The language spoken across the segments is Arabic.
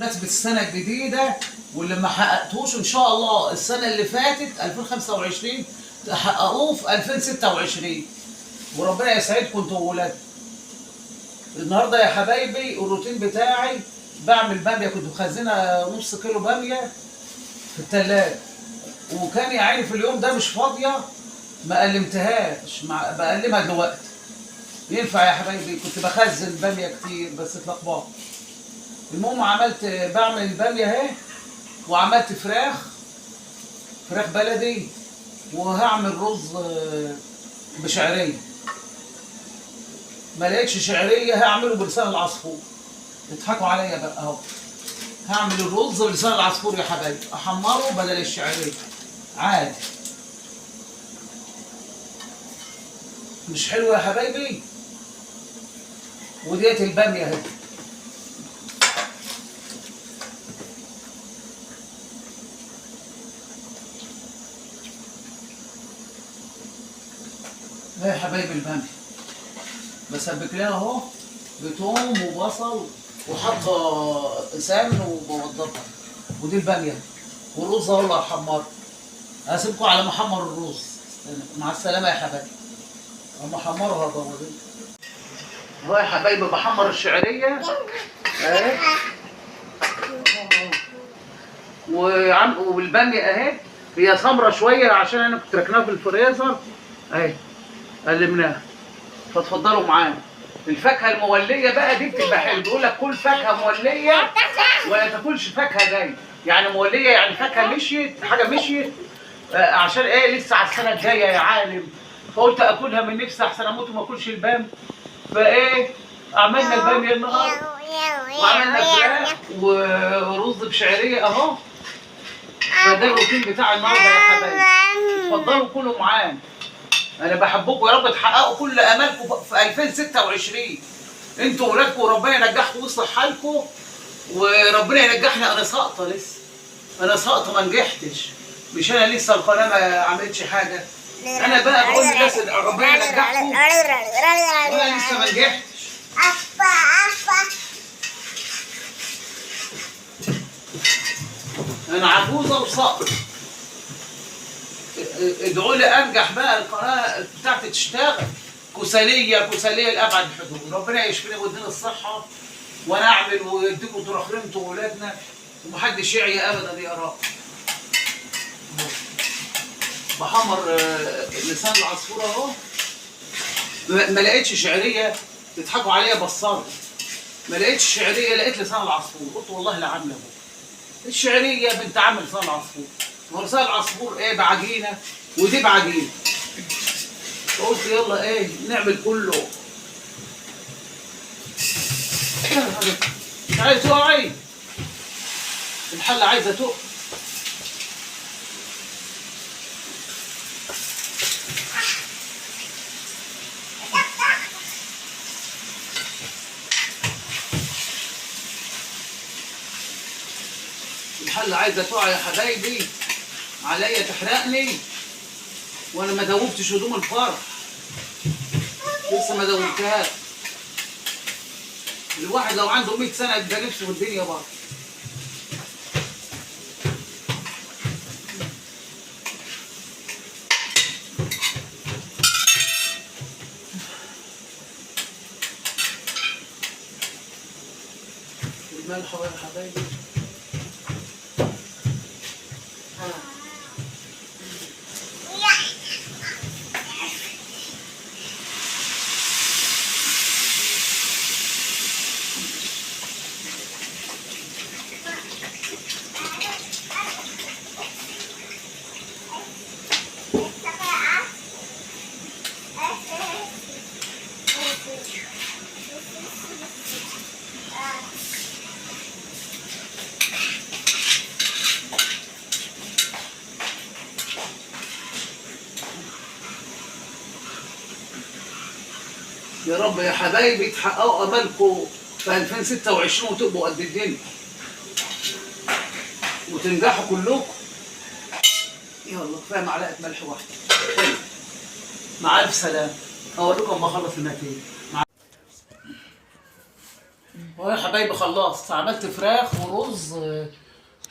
بمناسبة السنة الجديدة واللي ما حققتوش إن شاء الله السنة اللي فاتت 2025 تحققوه في 2026 وربنا يسعدكم انتوا وولادكم. النهارده يا حبايبي الروتين بتاعي بعمل بامية، كنت مخزنة نص كيلو بامية في التلاجة وكان يا عيني في اليوم ده مش فاضية ما قلمتهاش، بقلمها دلوقتي. ينفع يا حبايبي؟ كنت بخزن بامية كتير بس اتلخبطت. المهم بعمل البامية اهي، وعملت فراخ بلدي، وهعمل رز بشعرية. ما لقيتش شعرية هعمله بلسان العصفور. اضحكوا عليا بقى اهو. هعمل الرز بلسان العصفور يا حبايبي، احمره بدل الشعرية عادي. مش حلو يا حبايبي؟ وديت البامية اهي. يا حبايبي البامية بسبك لها اهو بتوم وبصل وحاطه سمن وبوضبها. ودي الباميه والرز اهو اللي هحمره. هسيبكم على ما احمر الرز. مع السلامه يا حبايبي. اما احمره هضربه اهو يا حبايبي. بحمر الشعريه اهي والباميه اهي. هي سمره شويه عشان انا كنت راكناها في الفريزر اهي، قلمناها. فاتفضلوا معانا. الفاكهه الموليه بقى دي بتبقى حلوه. بيقول لك كل فاكهه موليه ولا تاكلش فاكهه جايه. يعني موليه يعني فاكهه مشيت، حاجه مشيت عشان ايه؟ لسه على السنه الجايه يا عالم. فقلت اكلها من نفسي احسن اموت وما اكلش البام. فايه عملنا الباميه النهارده وعملنا فراخ ورز بشعريه اهو. فده الروتين بتاع النهارده يا حبايبي. اتفضلوا كلوا معانا. انا بحبكم يا رب تحققوا كل امالكم في 2026. انتوا ولادكم وربنا ينجحكم ويصلح حالكم وربنا ينجحنا. انا ساقطه لسه، انا ساقطه ما نجحتش. مش انا لسه القناه ما عملتش حاجه. انا بقى بقول للناس ربنا ينجحكم وانا لسه ما نجحتش. انا عجوزه وساقطه. ادعوا لي انجح بقى القناه بتاعتي تشتغل. كساليه لابعد الحدود. ربنا يشفيني ويديني الصحه وانا اعمل ويديكم طول خيرتوا واولادنا ومحدش يعي ابدا يا رب. بحمر لسان العصفور اهو. ما لقيتش شعريه، تضحكوا عليا بصرت. ما لقيتش شعريه، لقيت لسان العصفور. قلت والله لا عامله اهو. الشعريه بنت عم لسان العصفور. ولسان العصفور ايه؟ بعجينه ودي بعجينه. فقلت يلا ايه نعمل كله. مش عايز تقعي؟ الحله عايزه تقع. الحله عايزه تقع يا حبايبي. عليا تحرقني وانا ما دوبتش هدوم الفرح. لسه ما دوبتهاش. الواحد لو عنده 100 سنه يبقى نفسه في الدنيا بره. الملح يا حبايبي. يا رب يا حبايبي تحققوا امالكم في 2026 وتبقوا قد الدنيا وتنجحوا كلكم. يلا كفايه معلقه ملح واحده. مع الف سلامه. اوريكم ما اخلص النتيجه. ويا حبايبي خلصت، عملت فراخ ورز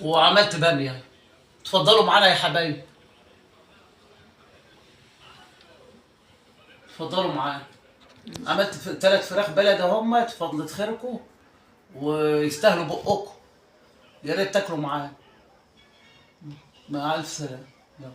وعملت باميه. اتفضلوا معانا يا حبايبي، اتفضلوا معانا. عملت 3 فراخ بلد اهم، اتفضلوا خيركم ويستاهلوا بقكم. يا ريت تاكلوا معانا. مع الف سلامه. يلا.